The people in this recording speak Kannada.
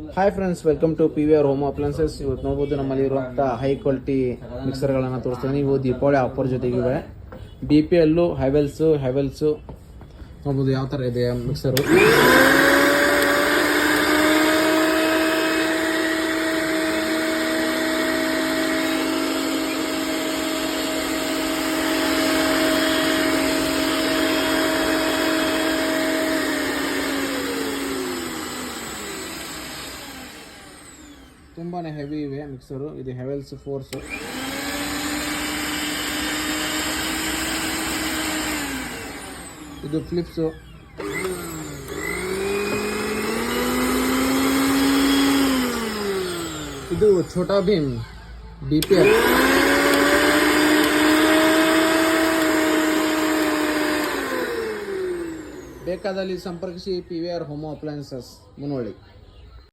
Hi friends, welcome to PVR home appliances. ಇವತ್ತು ನೋಡ್ಬೋದು ನಮ್ಮಲ್ಲಿ ಇರುವಂಥ ಹೈ ಕ್ವಾಲಿಟಿ ಮಿಕ್ಸರ್ಗಳನ್ನು ತೋರಿಸ್ತೀನಿ. ನೀವು ದೀಪಾವಳಿ ಆಫರ್ ಜೊತೆಗಿವೆ. BPL ಹೈವೆಲ್ಸು ನೋಡ್ಬೋದು ಯಾವ ಥರ ಇದೆ ಮಿಕ್ಸರು. ತುಂಬಾ ಹೆವಿ ಇವೆ ಮಿಕ್ಸರು. ಇದು ಹೆವೆಲ್ಸ್ ಫೋರ್ಸು. ಇದು ಫಿಲಿಪ್ಸು. ಇದು ಛೋಟಾ ಭೀಮ್ BPL. ಬೇಕಾದಲ್ಲಿ ಸಂಪರ್ಕಿಸಿ PVR ಹೋಮ್ ಅಪ್ಲೈನ್ಸಸ್ ಮುನೋಳಿ.